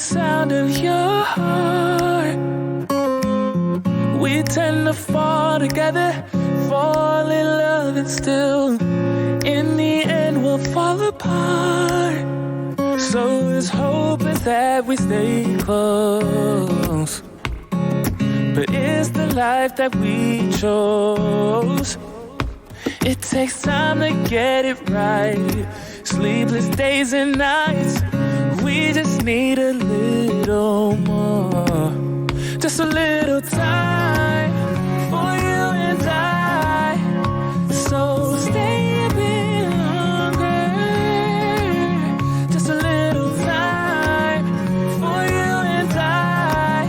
sound of your heart. We tend to fall together, fall in love, and still in the end we'll fall apart. So there's hope is that we stay close, but it's the life that we chose. It takes time to get it right, sleepless days and nights. We just need a little more, just a little time for you and I. So stay a bit longer, just a little time for you and I,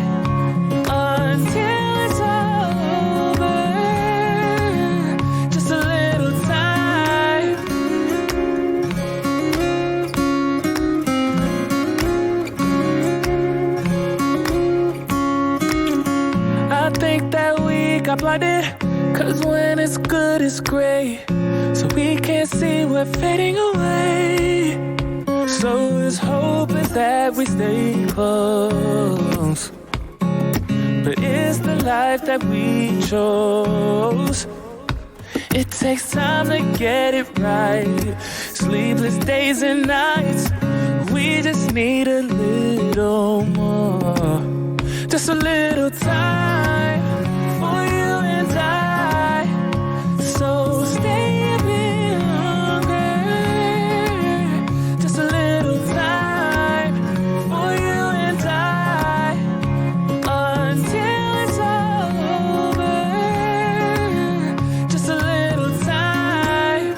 until it's over, just a little time. I think that we got blinded, 'cause when it's good it's great, so we can't see we're fading away. So there's hope is that we stay close, but it's the life that we chose. It takes time to get it right, sleepless days and nights. We just need a little more, just a little time for you and I. So stay a bit longer, just a little time for you and I, until it's over, just a little time.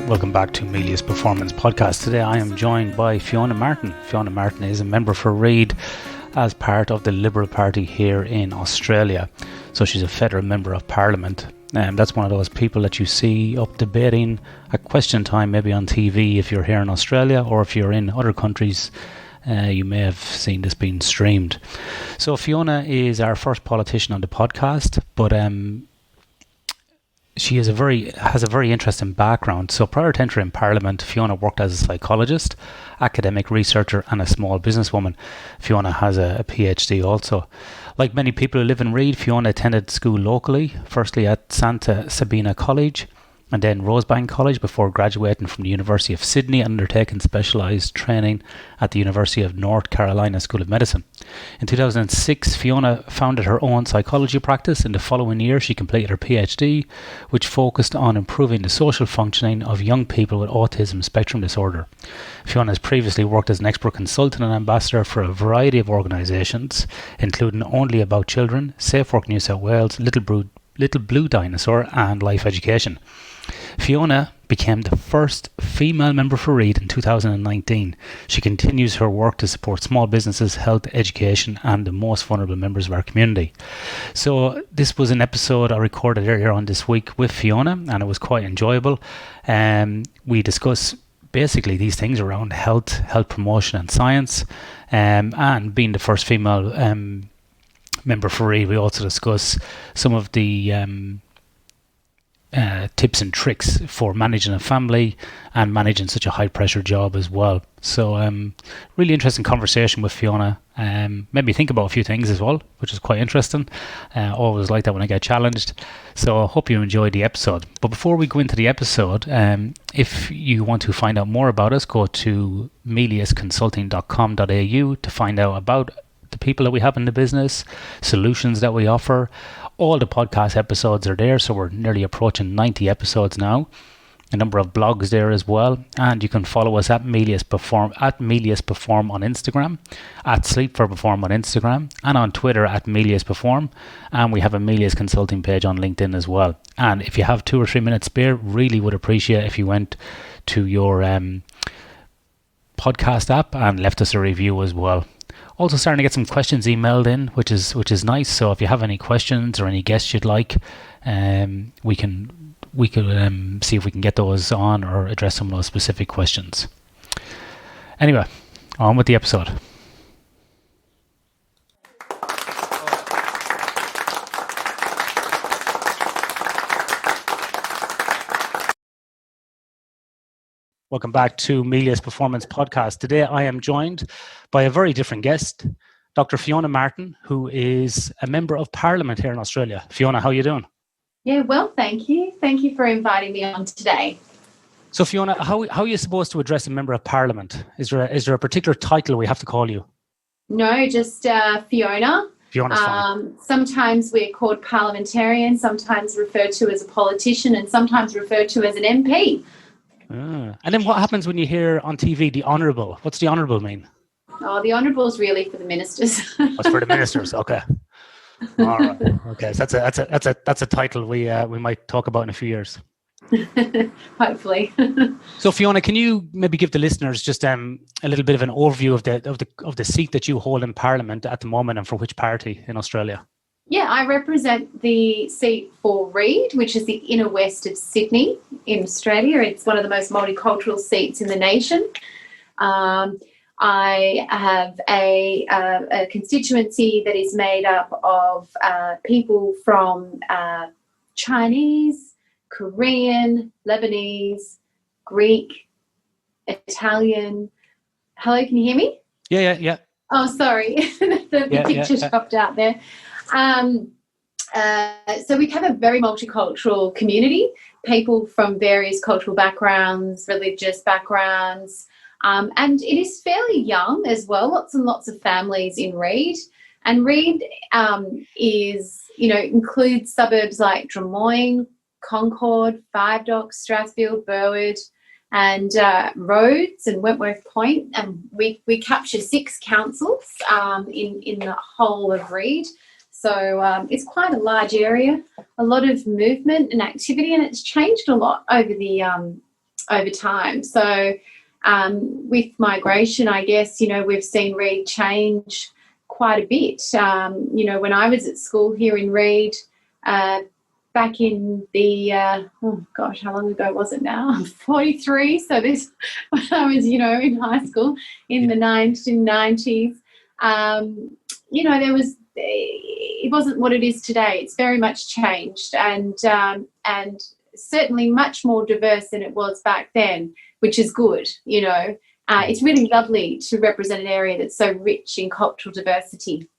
Welcome back to Amelia's Performance Podcast. Today I am joined by Fiona Martin. Fiona Martin is a member for Reid as part of the Liberal Party here in Australia. So she's a federal member of Parliament. That's one of those people that you see up debating at question time, maybe on TV if you're here in Australia, or if you're in other countries, you may have seen this being streamed. So Fiona is our first politician on the podcast, but she has a very interesting background. So prior to entering Parliament, Fiona worked as a psychologist, academic researcher and a small businesswoman. Fiona has a Ph.D. also. Like many people who live in Reid, Fiona attended school locally, firstly at Santa Sabina College and then Rosebank College, before graduating from the University of Sydney and undertaking specialised training at the University of North Carolina School of Medicine. In 2006, Fiona founded her own psychology practice. In the following year, she completed her Ph.D, which focused on improving the social functioning of young people with Autism Spectrum Disorder. Fiona has previously worked as an expert consultant and ambassador for a variety of organisations, including Only About Children, SafeWork New South Wales, Little Blue Dinosaur and Life Education. Fiona became the first female member for Reid in 2019. She continues her work to support small businesses, health, education and the most vulnerable members of our community. So this was an episode I recorded earlier on this week with Fiona, and it was quite enjoyable. We discuss basically these things around health promotion and science, and being the first female member for Reid, we also discuss some of the tips and tricks for managing a family and managing such a high pressure job as well. So really interesting conversation with Fiona. Made me think about a few things as well, which is quite interesting. Always like that when I get challenged. So I hope you enjoyed the episode. But before we go into the episode, if you want to find out more about us, go to meliusconsulting.com.au to find out about the people that we have in the business, solutions that we offer. All the podcast episodes are there, so we're nearly approaching 90 episodes now. A number of blogs there as well, and you can follow us at Melius Perform on Instagram, at Sleep for Perform on Instagram, and on Twitter at Melius Perform. And we have a Melius Consulting page on LinkedIn as well. And if you have 2 or 3 minutes spare, really would appreciate if you went to your podcast app and left us a review as well. Also starting to get some questions emailed in, which is nice. So if you have any questions or any guests you'd like, we could see if we can get those on or address some of those specific questions. Anyway, on with the episode. Welcome back to Melia's Performance Podcast. Today I am joined by a very different guest, Dr. Fiona Martin, who is a Member of Parliament here in Australia. Fiona, how are you doing? Yeah, well, thank you. Thank you for inviting me on today. So Fiona, how are you supposed to address a Member of Parliament? Is there a particular title we have to call you? No, just Fiona. Fiona's fine. Sometimes we're called parliamentarian, sometimes referred to as a politician, and sometimes referred to as an MP. And then what happens when you hear on TV the Honourable? What's the Honourable mean? Oh, the Honourable is really for the ministers. It's for the ministers. Okay. All right. Okay. So that's a title we might talk about in a few years. Hopefully. So Fiona, can you maybe give the listeners just a little bit of an overview of the seat that you hold in Parliament at the moment and for which party in Australia? Yeah, I represent the seat for Reid, which is the inner west of Sydney in Australia. It's one of the most multicultural seats in the nation. I have a constituency that is made up of people from Chinese, Korean, Lebanese, Greek, Italian. Hello, can you hear me? Yeah. Oh, sorry. the picture chopped out there. So we have a very multicultural community, people from various cultural backgrounds, religious backgrounds, and it is fairly young as well, lots and lots of families in Reid. And Reid includes suburbs like Drummoyne, Concord, Five Docks, Strathfield, Burwood, and Rhodes and Wentworth Point. And we capture 6 councils in the whole of Reid. So it's quite a large area, a lot of movement and activity, and it's changed a lot over time. So with migration, I guess, we've seen Reid change quite a bit. When I was at school here in Reid, back in the, how long ago was it now? I'm 43. So this, when I was, in high school in the 1990s, it wasn't what it is today. It's very much changed and certainly much more diverse than it was back then, which is good, It's really lovely to represent an area that's so rich in cultural diversity.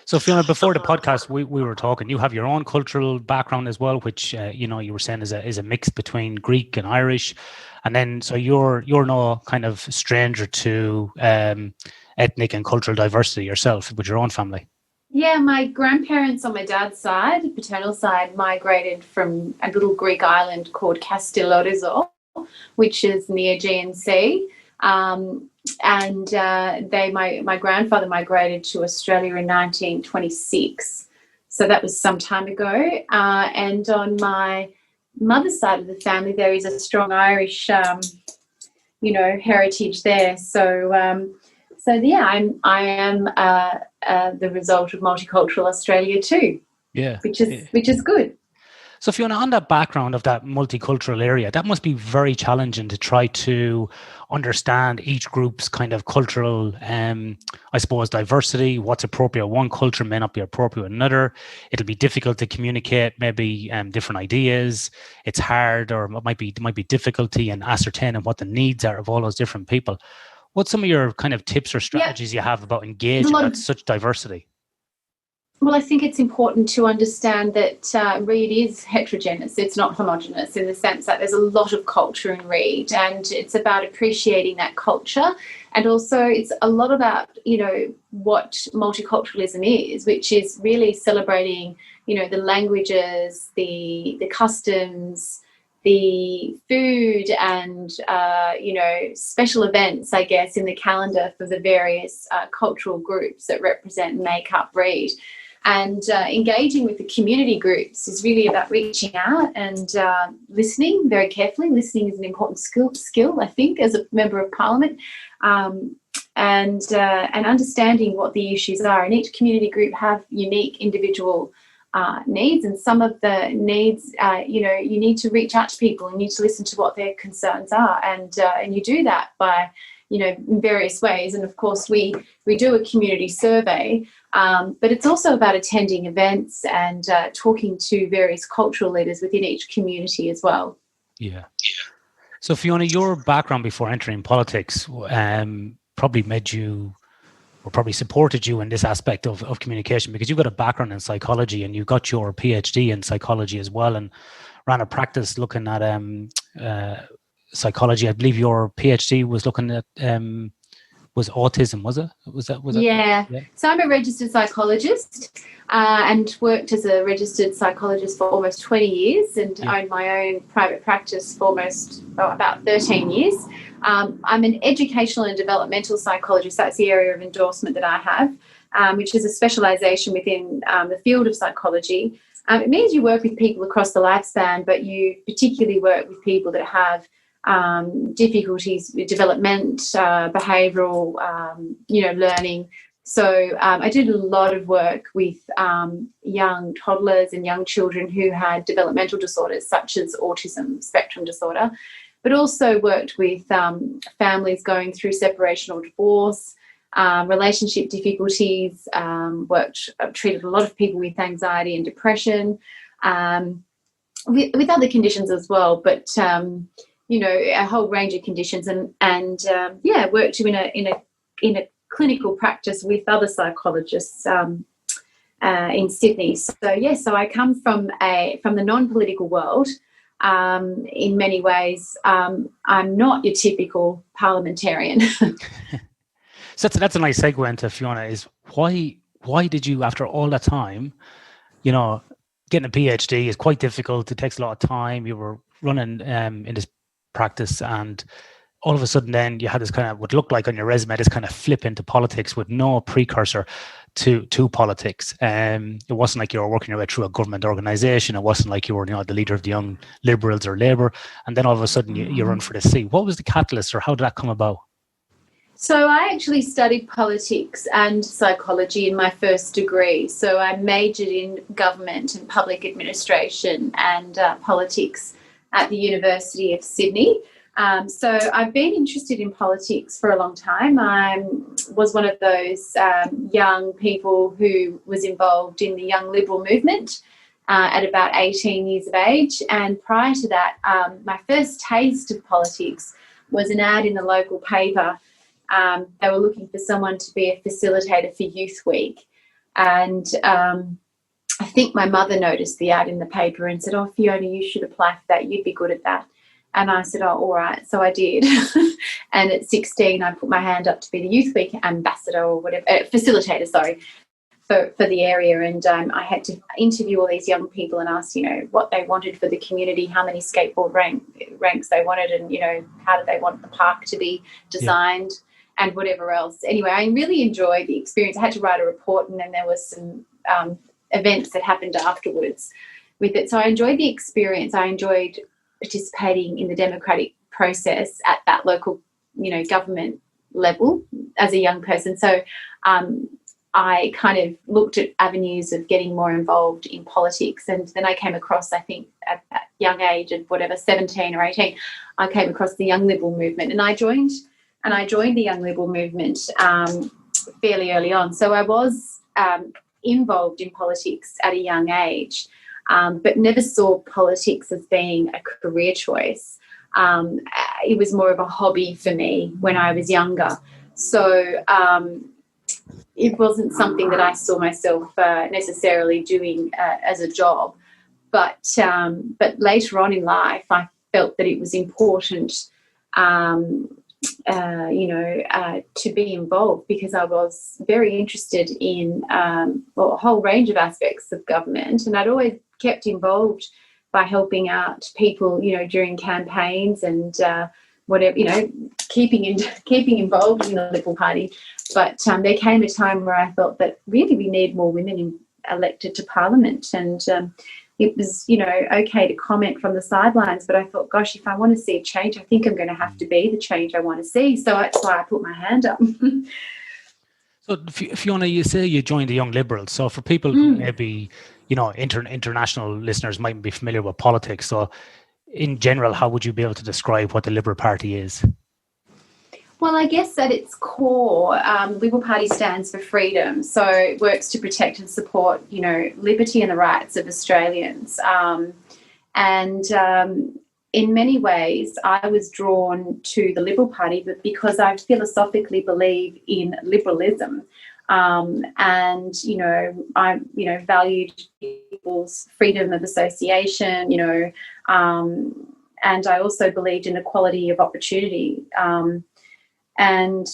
So Fiona, before the podcast, we were talking, you have your own cultural background as well, which, you were saying is a mix between Greek and Irish. And then, so you're no kind of stranger to ethnic and cultural diversity yourself with your own family. Yeah, my grandparents on my dad's side, paternal side, migrated from a little Greek island called Castellorizo, which is near GNC. And my grandfather migrated to Australia in 1926. So that was some time ago. And on my mother's side of the family, there is a strong Irish, heritage there. So I am the result of multicultural Australia too. Yeah, which is good. So Fiona, on that background of that multicultural area, that must be very challenging to try to understand each group's kind of cultural, diversity. What's appropriate one culture may not be appropriate another. It'll be difficult to communicate maybe different ideas. It's hard, or it might be difficulty in ascertaining what the needs are of all those different people. What's some of your kind of tips or strategies you have about engaging with such diversity? Well, I think it's important to understand that Reid is heterogeneous. It's not homogenous in the sense that there's a lot of culture in Reid, and it's about appreciating that culture. And also it's a lot about, what multiculturalism is, which is really celebrating, the languages, the customs, the food and, special events, I guess, in the calendar for the various cultural groups that represent and make up Reid. And engaging with the community groups is really about reaching out and listening very carefully. Listening is an important skill, I think, as a Member of Parliament, and understanding what the issues are. And each community group have unique individual needs, and some of the needs, you need to reach out to people. You need to listen to what their concerns are, and you do that by, in various ways. And of course, we do a community survey, but it's also about attending events and talking to various cultural leaders within each community as well. Yeah. So Fiona, your background before entering politics probably made you, or probably supported you in this aspect of communication, because you've got a background in psychology and you got your PhD in psychology as well, and ran a practice looking at psychology. I believe your PhD was looking at was autism, was it? Was that? Yeah. So I'm a registered psychologist and worked as a registered psychologist for almost 20 years and owned my own private practice for about 13 years. I'm an educational and developmental psychologist. That's the area of endorsement that I have, which is a specialisation within the field of psychology. It means you work with people across the lifespan, but you particularly work with people that have difficulties with development, behavioural, learning. So I did a lot of work with young toddlers and young children who had developmental disorders such as Autism Spectrum Disorder, but also worked with families going through separation or divorce, relationship difficulties, treated a lot of people with anxiety and depression, with other conditions as well, but a whole range of conditions, and worked in a clinical practice with other psychologists in Sydney. So I come from the non-political world. In many ways, I'm not your typical parliamentarian. So that's a nice segue into Fiona. Is why did you, after all that time, getting a PhD is quite difficult. It takes a lot of time. You were running in this practice, and all of a sudden then you had this kind of what looked like on your resume, this kind of flip into politics with no precursor to politics. It wasn't like you were working your way through a government organisation. It wasn't like you were the leader of the Young Liberals or Labour, and then all of a sudden you run for the seat. What was the catalyst, or how did that come about? So I actually studied politics and psychology in my first degree. So I majored in government and public administration and politics at the University of Sydney. So I've been interested in politics for a long time. I was one of those young people who was involved in the Young Liberal movement at about 18 years of age. And prior to that, my first taste of politics was an ad in the local paper. They were looking for someone to be a facilitator for Youth Week. And I think my mother noticed the ad in the paper and said, "Oh, Fiona, you should apply for that. You'd be good at that." And I said, "Oh, all right." So I did. And at 16, I put my hand up to be the Youth Week ambassador or whatever, facilitator, sorry, for the area. And I had to interview all these young people and ask, what they wanted for the community, how many skateboard ranks they wanted, and, how did they want the park to be designed. Yeah. And whatever else. Anyway, I really enjoyed the experience. I had to write a report, and then there was some events that happened afterwards with it. So I enjoyed the experience. I enjoyed participating in the democratic process at that local, government level as a young person. So I kind of looked at avenues of getting more involved in politics, and then I came across, I think, at that young age of 17 or 18, I came across the Young Liberal movement, and I joined the Young Liberal movement fairly early on. So I was involved in politics at a young age, but never saw politics as being a career choice. It was more of a hobby for me when I was younger. So it wasn't something that I saw myself necessarily doing as a job. But later on in life, I felt that it was important to be involved, because I was very interested in a whole range of aspects of government, and I'd always kept involved by helping out people, during campaigns and whatever, keeping involved in the Liberal Party. But there came a time where I felt that really we need more women elected to Parliament, and it was, okay to comment from the sidelines, but I thought, gosh, if I want to see a change, I think I'm going to have to be the change I want to see. So that's why I put my hand up. So, Fiona, you say you joined the Young Liberals. So for people who maybe, international listeners mightn't be familiar with politics, so in general, how would you be able to describe what the Liberal Party is? Well, I guess at its core, the Liberal Party stands for freedom. So it works to protect and support, liberty and the rights of Australians. in many ways, I was drawn to the Liberal Party, but because I philosophically believe in liberalism. And, I, valued people's freedom of association, and I also believed in equality of opportunity. And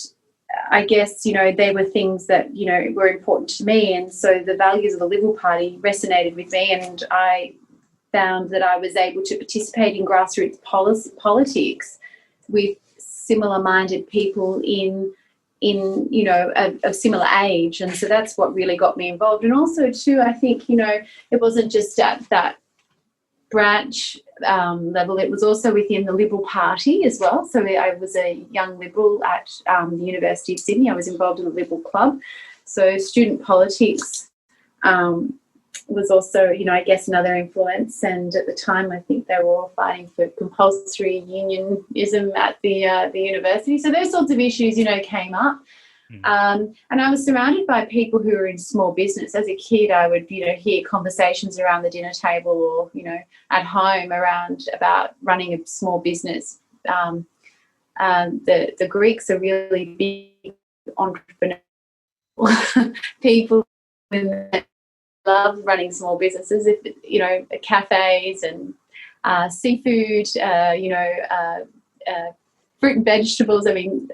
I guess, they were things that, were important to me. And so the values of the Liberal Party resonated with me, and I found that I was able to participate in grassroots politics with similar-minded people in a similar age. And so that's what really got me involved. And also, too, I think, it wasn't just at that branch level, it was also within the Liberal Party as well. So I was a young Liberal at the University of Sydney. I was involved in the Liberal Club. So student politics was also, I guess, another influence. And at the time, I think they were all fighting for compulsory unionism at the university. So those sorts of issues, came up. And I was surrounded by people who were in small business. As a kid, I would, hear conversations around the dinner table or, at home about running a small business. The Greeks are really big entrepreneurial people and love running small businesses, cafes and seafood, fruit and vegetables. I mean,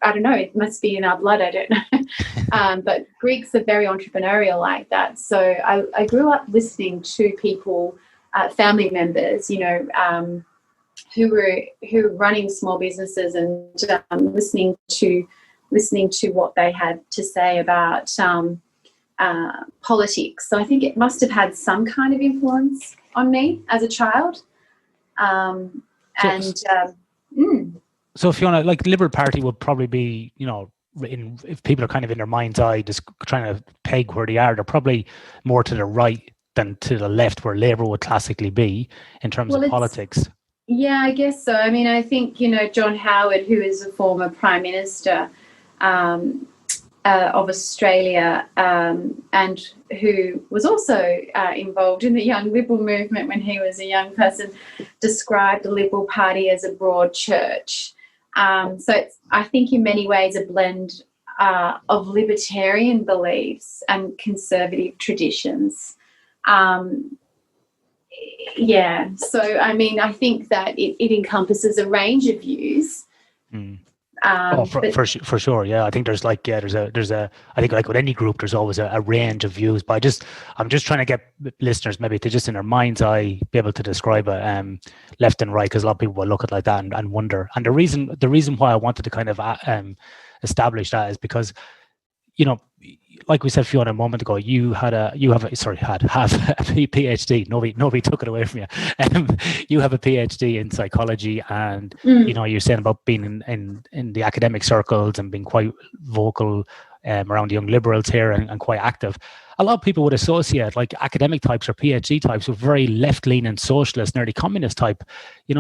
I don't know, it must be in our blood, I don't know. But Greeks are very entrepreneurial like that. So I grew up listening to people, family members, who were running small businesses, and listening to what they had to say about politics. So I think it must have had some kind of influence on me as a child. So Fiona, like the Liberal Party would probably be, if people are kind of in their mind's eye just trying to peg where they are, they're probably more to the right than to the left, where Labour would classically be in terms of politics. Yeah, I guess so. I mean, I think, John Howard, who is a former Prime Minister of Australia, and who was also involved in the Young Liberal movement when he was a young person, described the Liberal Party as a broad church. So it's, I think, in many ways a blend of libertarian beliefs and conservative traditions. So I mean, I think that it encompasses a range of views. For sure, yeah. I think there's I think like with any group, there's always a range of views. But I'm just trying to get listeners maybe to just in their mind's eye be able to describe it left and right, because a lot of people will look at it like that and wonder. And the reason why I wanted to kind of establish that is because, like we said, Fiona, a moment ago, you have a PhD. Nobody took it away from you. You have a PhD in psychology, and you're saying about being in the academic circles and being quite vocal around young liberals here and quite active. A lot of people would associate like academic types or PhD types with very left-leaning socialist, nearly communist type.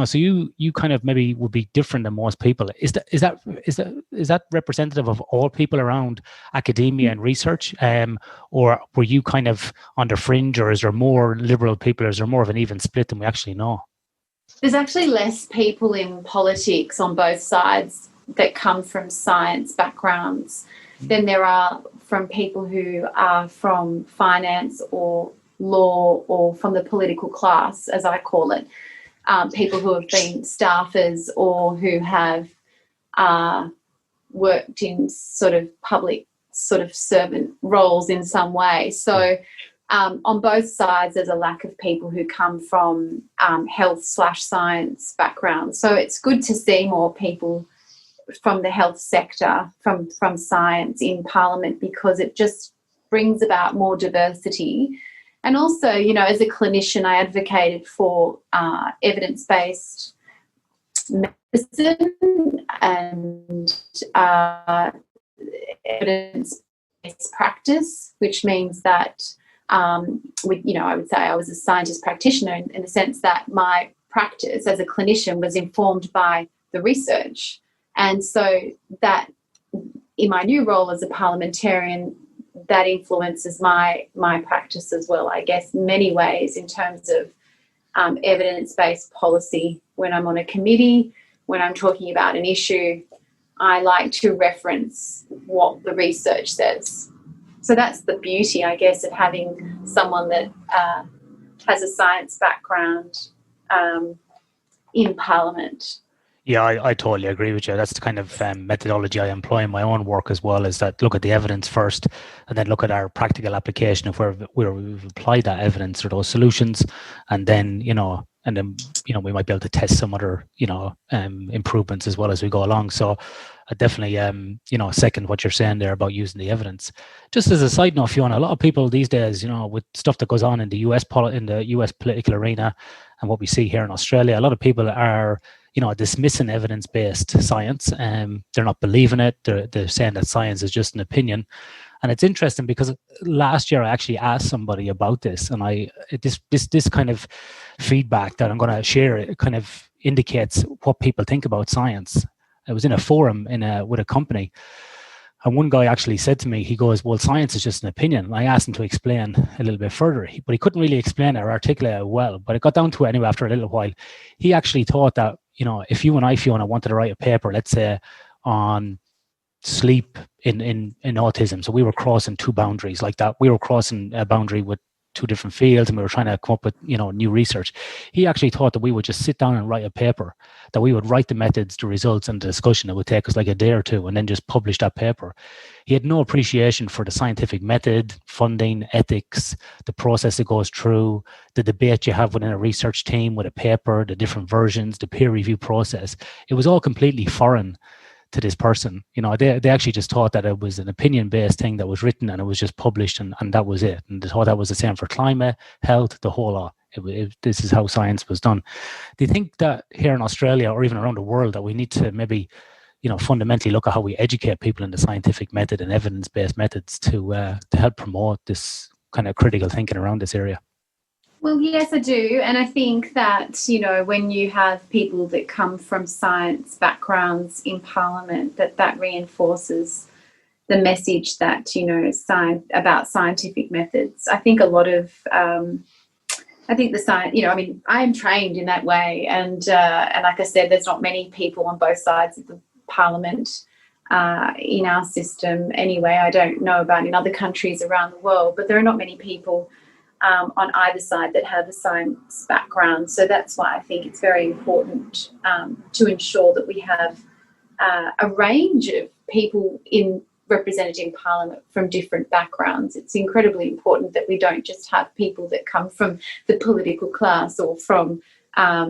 So you kind of maybe would be different than most people. Is that representative of all people around academia and research, or were you kind of on the fringe, or is there more liberal people? Or is there more of an even split than we actually know? There's actually less people in politics on both sides that come from science backgrounds than there are from people who are from finance or law or from the political class, as I call it, people who have been staffers or who have worked in sort of public sort of servant roles in some way. So on both sides, there's a lack of people who come from health/science backgrounds. So it's good to see more people from the health sector, from science in Parliament, because it just brings about more diversity. And also, as a clinician, I advocated for evidence-based medicine and evidence-based practice, which means that, I would say I was a scientist practitioner in the sense that my practice as a clinician was informed by the research. And so that in my new role as a parliamentarian, that influences my practice as well, I guess, in many ways, in terms of evidence-based policy. When I'm on a committee, when I'm talking about an issue, I like to reference what the research says. So that's the beauty, I guess, of having someone that has a science background in Parliament. Yeah, I totally agree with you. That's the kind of methodology I employ in my own work as well, is that look at the evidence first and then look at our practical application of where we've applied that evidence or those solutions. And then, we might be able to test some other, improvements as well as we go along. So I definitely, second what you're saying there about using the evidence. Just as a side note, Fiona, a lot of people these days, with stuff that goes on in the US political arena and what we see here in Australia, a lot of people are dismissing evidence-based science. They're not believing it. They're saying that science is just an opinion. And it's interesting because last year I actually asked somebody about this, and this kind of feedback that I'm going to share, it kind of indicates what people think about science. I was in a forum with a company, and one guy actually said to me, he goes, "Well, science is just an opinion." And I asked him to explain a little bit further, but he couldn't really explain it or articulate it well. But it got down to it anyway after a little while. He actually thought that, if you and I, Fiona, wanted to write a paper, let's say, on sleep in autism, so we were crossing two boundaries like that. We were crossing a boundary with two different fields, and we were trying to come up with new research. He actually thought that we would just sit down and write a paper, that we would write the methods, the results, and the discussion. It would take us like a day or two, and then just publish that paper. He had no appreciation for the scientific method, funding, ethics, the process that goes through, the debate you have within a research team with a paper, the different versions, the peer review process. It was all completely foreign to this person. They actually just thought that it was an opinion-based thing that was written and it was just published, and that was it. And they thought that was the same for climate, health, the whole lot. This is how science was done. Do you think that here in Australia or even around the world that we need to maybe, fundamentally look at how we educate people in the scientific method and evidence-based methods to help promote this kind of critical thinking around this area? Well, yes, I do. And I think that, when you have people that come from science backgrounds in Parliament, that reinforces the message that, about scientific methods. I think a lot of, the science, I am trained in that way. And like I said, there's not many people on both sides of the Parliament in our system anyway. I don't know about in other countries around the world, but there are not many people on either side that have a science background. So that's why I think it's very important to ensure that we have a range of people represented in Parliament from different backgrounds. It's incredibly important that we don't just have people that come from the political class or from, a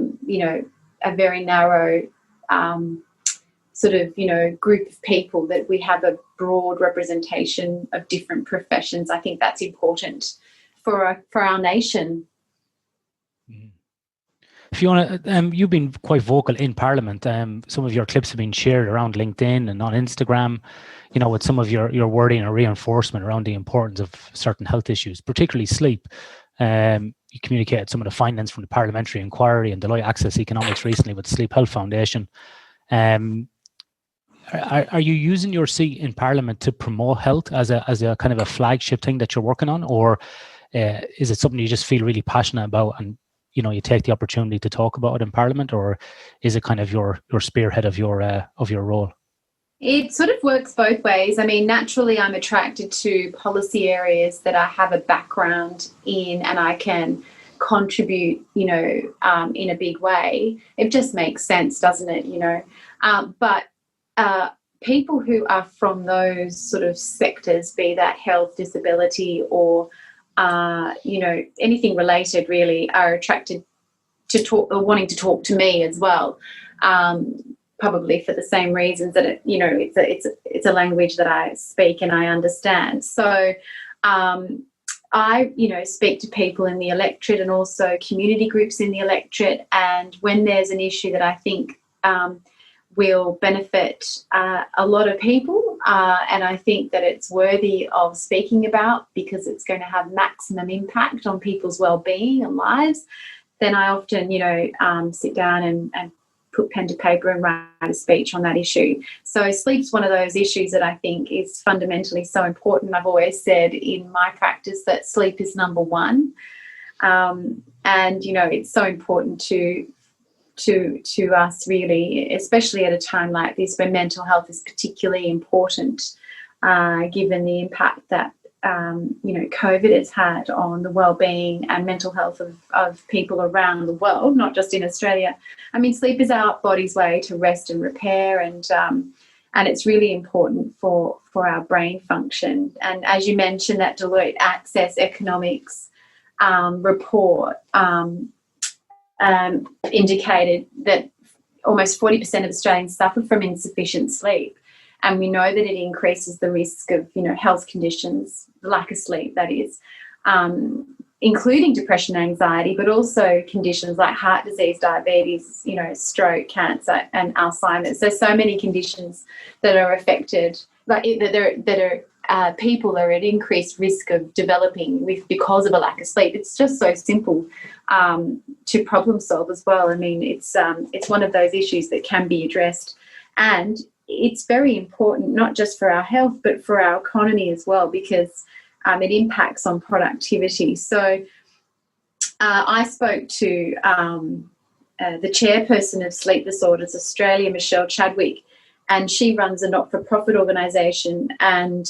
very narrow group of people, that we have a broad representation of different professions. I think that's important for our nation. Fiona, you've been quite vocal in Parliament. Some of your clips have been shared around LinkedIn and on Instagram, with some of your wording and reinforcement around the importance of certain health issues, particularly sleep. You communicated some of the findings from the Parliamentary Inquiry and Deloitte Access Economics recently with the Sleep Health Foundation. Are you using your seat in Parliament to promote health as a kind of a flagship thing that you're working on, or is it something you just feel really passionate about and you take the opportunity to talk about it in Parliament, or is it kind of your spearhead of your role? It sort of works both ways. I mean, naturally, I'm attracted to policy areas that I have a background in and I can contribute, in a big way. It just makes sense, doesn't it? But people who are from those sort of sectors, be that health, disability, or anything related, really, are attracted to talk or wanting to talk to me as well. Probably for the same reasons that it's a language that I speak and I understand. So I speak to people in the electorate and also community groups in the electorate, and when there's an issue that I think will benefit a lot of people, and I think that it's worthy of speaking about because it's going to have maximum impact on people's well-being and lives, then I often, sit down and put pen to paper and write a speech on that issue. So sleep's one of those issues that I think is fundamentally so important. I've always said in my practice that sleep is number one. And, you know, it's so important to us, really, especially at a time like this where mental health is particularly important, given the impact that you know, COVID has had on the well-being and mental health of people around the world, not just in Australia. I mean, sleep is our body's way to rest and repair, and it's really important for our brain function. And as you mentioned, that Deloitte Access Economics report indicated that almost 40% of Australians suffer from insufficient sleep. And we know that it increases the risk of, you know, health conditions, lack of sleep, that is, including depression, anxiety, but also conditions like heart disease, diabetes, you know, stroke, cancer, and Alzheimer's. There's so many conditions that are affected, like that are people are at increased risk of developing because of a lack of sleep. It's just so simple to problem solve as well. I mean, it's one of those issues that can be addressed, and it's very important not just for our health but for our economy as well, because it impacts on productivity. So I spoke to the chairperson of Sleep Disorders Australia, Michelle Chadwick, and she runs a not-for-profit organisation. And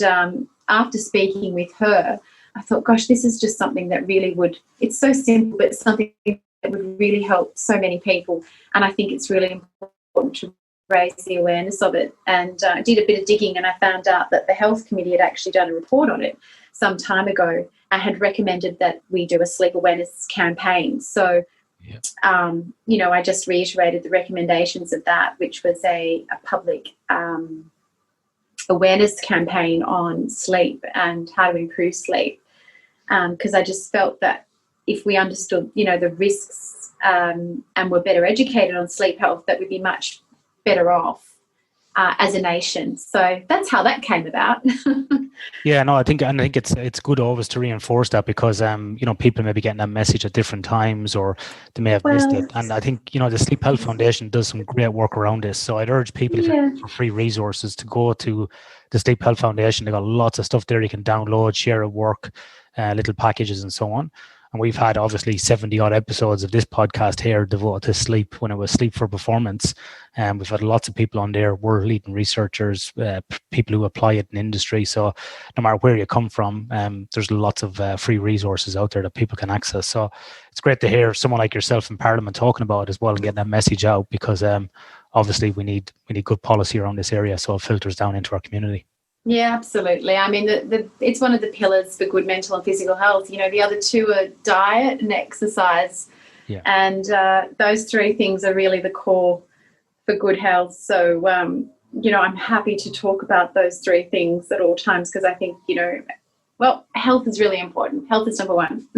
after speaking with her, I thought, gosh, this is just something that really would, it's so simple, but it's something that would really help so many people. And I think it's really important to raise the awareness of it. And I did a bit of digging, and I found out that the Health Committee had actually done a report on it some time ago and had recommended that we do a sleep awareness campaign. So, you know, I just reiterated the recommendations of that, which was a public awareness campaign on sleep and how to improve sleep, because I just felt that if we understood, you know, the risks and were better educated on sleep health, that we'd be much better off as a nation. So that's how that came about. Yeah, no, I think it's good always to reinforce that, because you know, people may be getting that message at different times, or they may have missed it. And I think, you know, the Sleep Health Foundation does some great work around this. So I'd urge people, if you're looking for free resources, to go to the Sleep Health Foundation. They've got lots of stuff there you can download, share at work, little packages and so on. And we've had obviously 70 odd episodes of this podcast here devoted to sleep, when it was Sleep for Performance. And we've had lots of people on there, world leading researchers, people who apply it in industry. So no matter where you come from, there's lots of free resources out there that people can access. So it's great to hear someone like yourself in Parliament talking about it as well, and getting that message out, because obviously we need good policy around this area, so it filters down into our community. Yeah, absolutely. I mean, it's one of the pillars for good mental and physical health. You know, the other two are diet and exercise. Yeah. And those three things are really the core for good health. So, you know, I'm happy to talk about those three things at all times, because I think, you know, well, health is really important. Health is number one.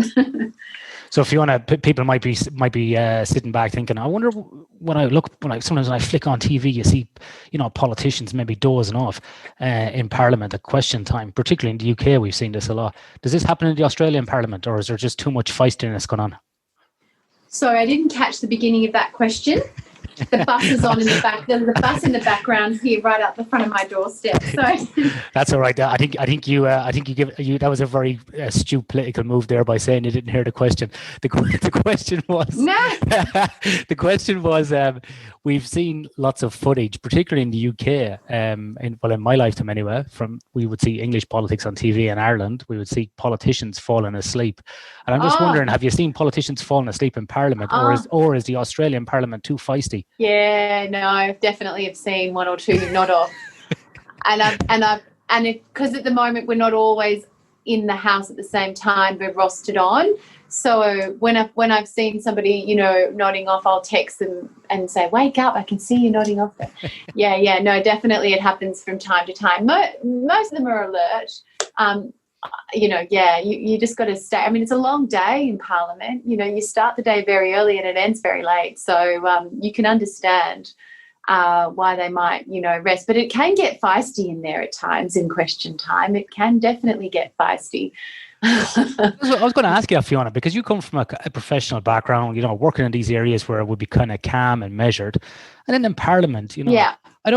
So Fiona, people might be sitting back thinking, I wonder, sometimes when I flick on TV, you see, you know, politicians maybe dozing off in Parliament at question time. Particularly in the UK, we've seen this a lot. Does this happen in the Australian Parliament, or is there just too much feistiness going on? Sorry, I didn't catch the beginning of that question. The bus is on in the back. There's a bus in the background here, right up the front of my doorstep. So that's all right. I think you that was a very astute political move there by saying you didn't hear the question. The question was the question was we've seen lots of footage, particularly in the UK, in my lifetime anyway. We would see English politics on TV in Ireland. We would see politicians falling asleep, and I'm just wondering, have you seen politicians falling asleep in Parliament, or is the Australian Parliament too feisty? Yeah, no, I definitely have seen one or two nod off, and because at the moment we're not always in the house at the same time, we're rostered on. So when I've seen somebody, you know, nodding off, I'll text them and say, "Wake up! I can see you nodding off." Yeah, no, definitely it happens from time to time. Most of them are alert. You know, you just got to stay. I mean, it's a long day in Parliament. You know, you start the day very early and it ends very late. So you can understand why they might, you know, rest. But it can get feisty in there at times in question time. It can definitely get feisty. I was going to ask you, Fiona, because you come from a professional background, you know, working in these areas where it would be kind of calm and measured. And then in Parliament, you know, it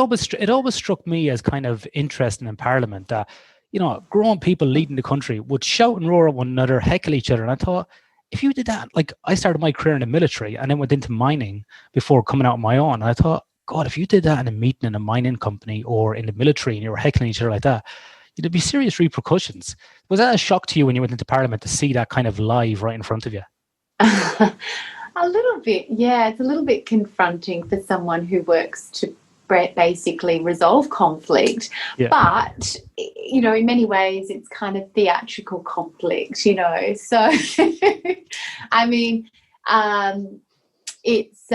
always struck me as kind of interesting in Parliament that, you know, grown people leading the country would shout and roar at one another, heckle each other. And I thought, if you did that, like I started my career in the military and then went into mining before coming out on my own. And I thought, God, if you did that in a meeting in a mining company or in the military and you were heckling each other like that, there'd be serious repercussions. Was that a shock to you when you went into Parliament to see that kind of live right in front of you? A little bit, yeah. It's a little bit confronting for someone who works to basically resolve conflict. Yeah. But, you know, in many ways, it's kind of theatrical conflict, you know. So, I mean, it's,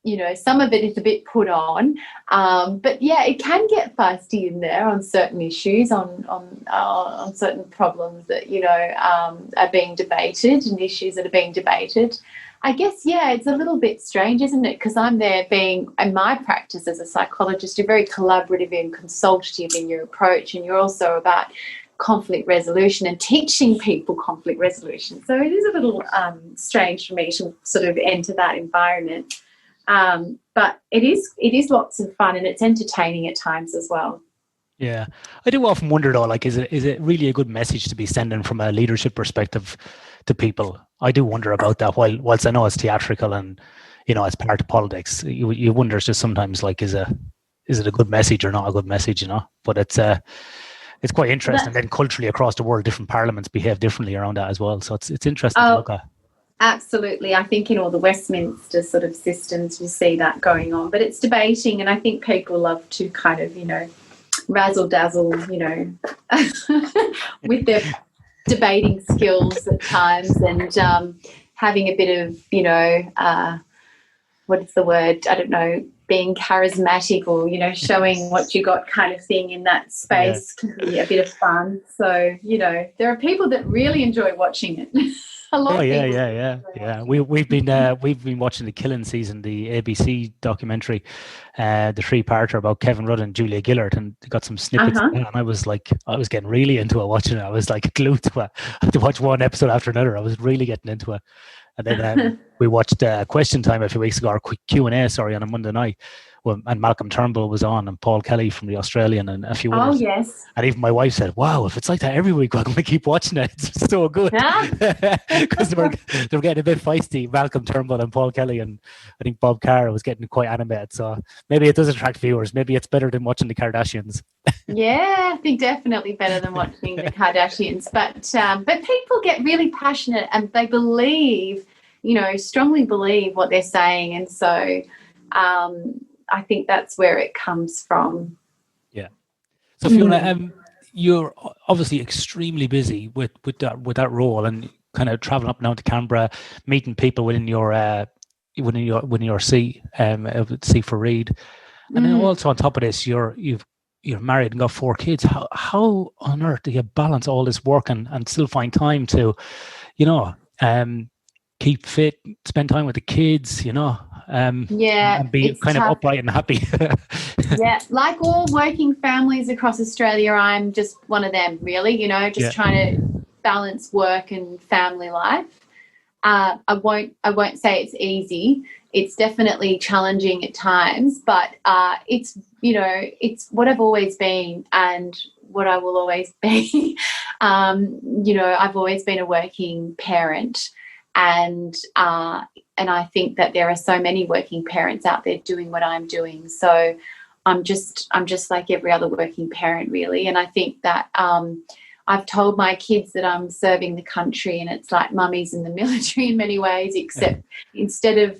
you know, some of it is a bit put on. But, yeah, it can get feisty in there on certain issues, on certain problems that, you know, are being debated and issues that are being debated. I guess, yeah, it's a little bit strange, isn't it? Because I'm there being, in my practice as a psychologist, you're very collaborative and consultative in your approach, and you're also about conflict resolution and teaching people conflict resolution. So it is a little strange for me to sort of enter that environment. But it is lots of fun, and it's entertaining at times as well. Yeah. I do often wonder though, like, is it really a good message to be sending from a leadership perspective to people? I do wonder about that. Whilst I know it's theatrical and, you know, it's part of politics, you wonder just sometimes, like, is it a good message or not a good message, you know? But it's quite interesting. Then culturally across the world, different parliaments behave differently around that as well. So it's interesting to look at. Absolutely. I think in all the Westminster sort of systems, you see that going on. But it's debating, and I think people love to kind of, you know, razzle dazzle, you know, with their debating skills at times, and having a bit of, you know, what's the word? I don't know, being charismatic or, you know, showing what you got kind of thing in that space can be a bit of fun. So, you know, there are people that really enjoy watching it. Yeah. We've been watching the Killing season, the ABC documentary, the 3-parter about Kevin Rudd and Julia Gillard, and got some snippets. And I was getting really into it watching it. I was like glued to it. I had to watch one episode after another. I was really getting into it. And then we watched Question Time a few weeks ago, or quick Q&A, on a Monday night. Well, and Malcolm Turnbull was on, and Paul Kelly from The Australian, and a few others. Oh, yes. And even my wife said, wow, if it's like that every week, I'm going to keep watching it. It's so good. Because they were getting a bit feisty, Malcolm Turnbull and Paul Kelly, and I think Bob Carr was getting quite animated. So maybe it does attract viewers. Maybe it's better than watching the Kardashians. Yeah, I think definitely better than watching the Kardashians. But people get really passionate, and they believe, you know, strongly believe what they're saying. And so I think that's where it comes from. Yeah. So Fiona, you're obviously extremely busy with that role, and kind of traveling up and down to Canberra, meeting people within your seat for Reid, and then also on top of this, you're married and got 4 kids. How on earth do you balance all this work and still find time to, you know, keep fit, spend time with the kids, you know? And be kind tough. of upright and happy. Yeah, like all working families across Australia, I'm just one of them, really, you know, just trying to balance work and family life. I won't say it's easy. It's definitely challenging at times, but it's, you know, it's what I've always been and what I will always be. You know, I've always been a working parent, and I think that there are so many working parents out there doing what I'm doing. So I'm just like every other working parent, really. And I think that I've told my kids that I'm serving the country, and it's like mummy's in the military in many ways, except instead of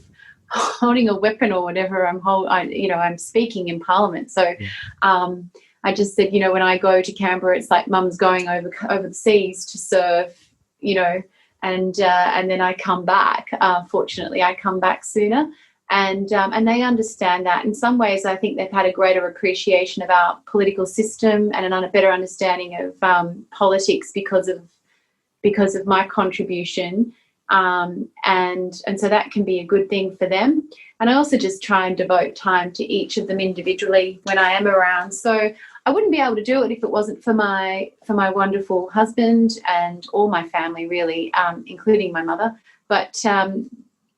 holding a weapon or whatever, I'm speaking in Parliament. So I just said, you know, when I go to Canberra, it's like mum's going over the seas to serve, you know. And then I come back. Fortunately, I come back sooner, and they understand that. In some ways, I think they've had a greater appreciation of our political system and a better understanding of politics because of my contribution, and so that can be a good thing for them. And I also just try and devote time to each of them individually when I am around. So I wouldn't be able to do it if it wasn't for my wonderful husband and all my family, really, including my mother. But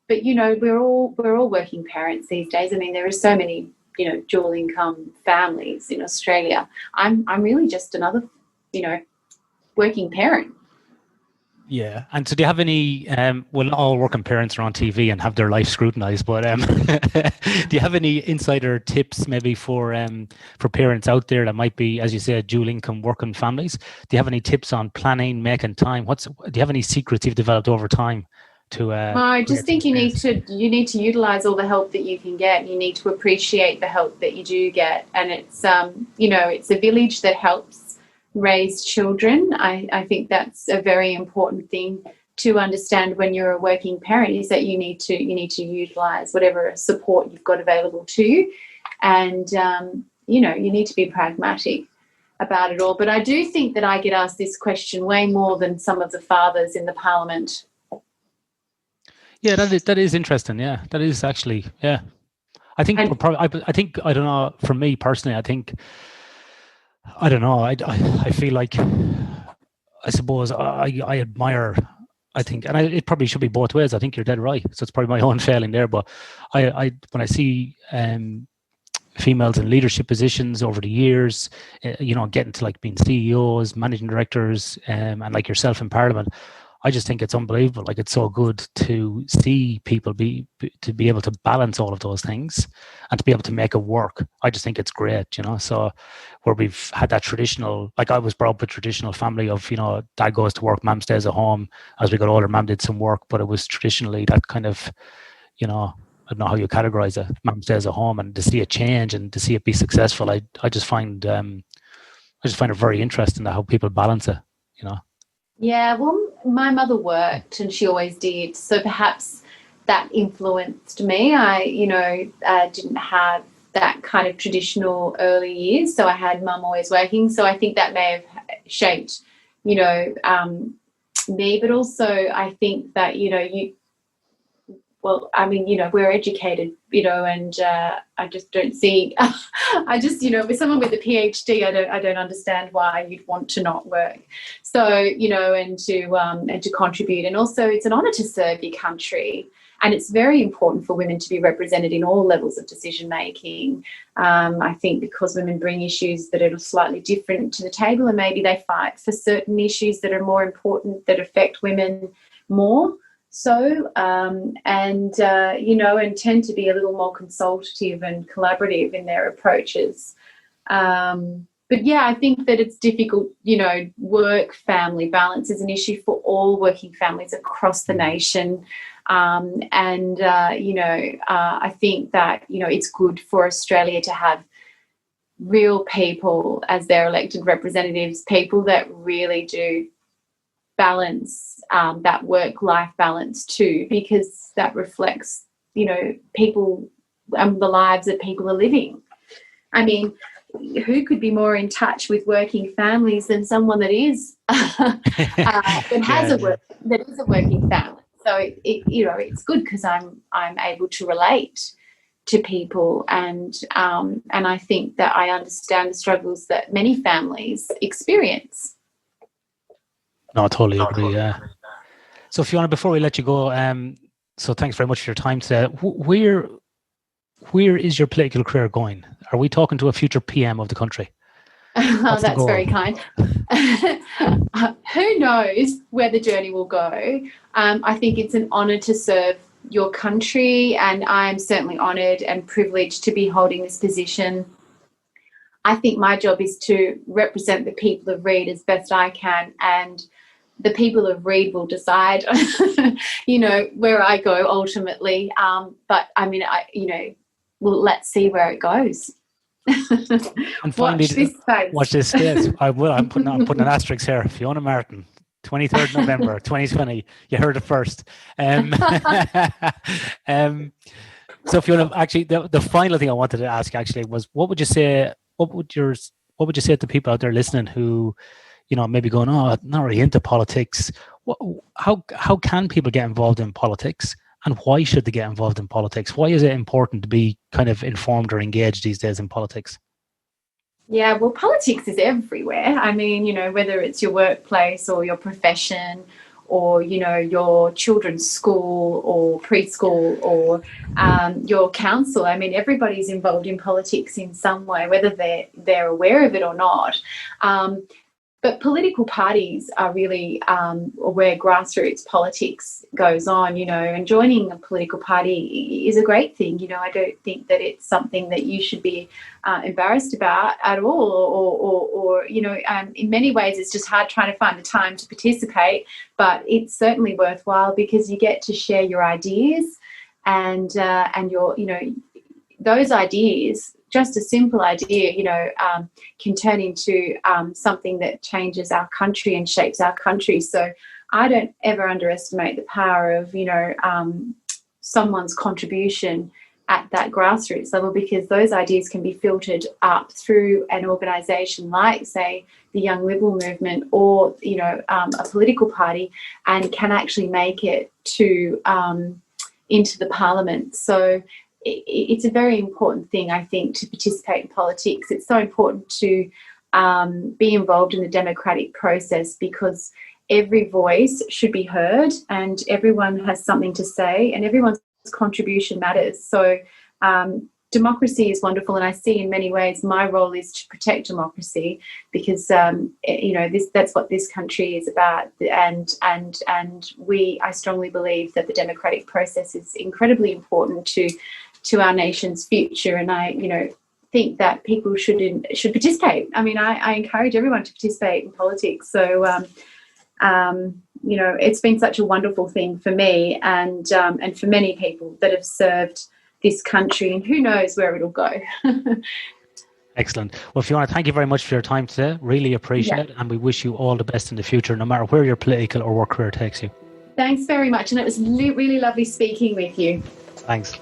you know, we're all working parents these days. I mean, there are so many, you know, dual income families in Australia. I'm really just another, you know, working parent. Yeah. And so do you have any, well, not all working parents are on TV and have their life scrutinized, but do you have any insider tips maybe for parents out there that might be, as you said, dual income working families? Do you have any tips on planning, making time? Do you have any secrets you've developed over time to I just create some think you need space? to utilize all the help that you can get. You need to appreciate the help that you do get, and it's it's a village that helps raise children. I think that's a very important thing to understand when you're a working parent, is that you need to utilize whatever support you've got available to you, and you need to be pragmatic about it all. But I do think that I get asked this question way more than some of the fathers in the parliament. Yeah, that is interesting. Yeah, that is actually, yeah. I think I think, I don't know, for me personally, I don't know. I feel like, I suppose I admire, I think, and it probably should be both ways. I think you're dead right. So it's probably my own failing there. But I when I see females in leadership positions over the years, getting to like being CEOs, managing directors, and like yourself in Parliament, I just think it's unbelievable. Like, it's so good to see people to be able to balance all of those things and to be able to make it work. I just think it's great, So where we've had that traditional, like I was brought up with traditional family of, dad goes to work, mom stays at home. As we got older, mom did some work, but it was traditionally that kind of, I don't know how you categorize it. Mom stays at home, and to see it change and to see it be successful, I just find it very interesting how people balance it. Yeah, well, my mother worked, and she always did. So perhaps that influenced me. I, didn't have that kind of traditional early years. So I had mum always working. So I think that may have shaped, me. But also I think that, we're educated, and I just don't see, with someone with a PhD, I don't understand why you'd want to not work. So, and to contribute. And also, it's an honour to serve your country. And it's very important for women to be represented in all levels of decision making. I think because women bring issues that are slightly different to the table, and maybe they fight for certain issues that are more important, that affect women more. So, and tend to be a little more consultative and collaborative in their approaches. But yeah, I think that it's difficult, work-family balance is an issue for all working families across the nation. I think that, it's good for Australia to have real people as their elected representatives, people that really do balance that work-life balance too, because that reflects, people and the lives that people are living. I mean, who could be more in touch with working families than someone that is that is a working family? So it's good because I'm able to relate to people, and I think that I understand the struggles that many families experience. No, I totally agree. Yeah. So Fiona, before we let you go, so thanks very much for your time today. Where is your political career going? Are we talking to a future PM of the country? Oh, that's very kind. Who knows where the journey will go? I think it's an honour to serve your country, and I'm certainly honoured and privileged to be holding this position. I think my job is to represent the people of Reid as best I can, and the people of Reid will decide, where I go ultimately. But I mean, well, let's see where it goes. And finally, watch this space. Watch this space. I will. I'm putting an asterisk here. Fiona Martin, 23rd November 2020. You heard it first. So Fiona, actually, the final thing I wanted to ask actually was, what would you say? What would you say to people out there listening who, maybe going, oh, I'm not really into politics? How can people get involved in politics, and why should they get involved in politics? Why is it important to be kind of informed or engaged these days in politics? Yeah, well, politics is everywhere. I mean, whether it's your workplace or your profession, or your children's school or preschool, or your council. I mean, everybody's involved in politics in some way, whether they're aware of it or not. But political parties are really where grassroots politics goes on, and joining a political party is a great thing. I don't think that it's something that you should be embarrassed about at all, or in many ways it's just hard trying to find the time to participate, but it's certainly worthwhile because you get to share your ideas and your, those ideas, just a simple idea, can turn into something that changes our country and shapes our country. So I don't ever underestimate the power of, someone's contribution at that grassroots level, because those ideas can be filtered up through an organisation like, say, the Young Liberal Movement or, a political party, and can actually make it to into the parliament. So it's a very important thing, I think, to participate in politics. It's so important to be involved in the democratic process, because every voice should be heard and everyone has something to say and everyone's contribution matters. So democracy is wonderful, and I see in many ways my role is to protect democracy, because that's what this country is about, and I strongly believe that the democratic process is incredibly important to our nation's future, and I think that people should participate. I mean, I encourage everyone to participate in politics. So it's been such a wonderful thing for me and for many people that have served this country, and who knows where it'll go. Excellent. Well, Fiona, thank you very much for your time today. Really appreciate it, and we wish you all the best in the future, no matter where your political or work career takes you. Thanks very much, and it was really lovely speaking with you. Thanks.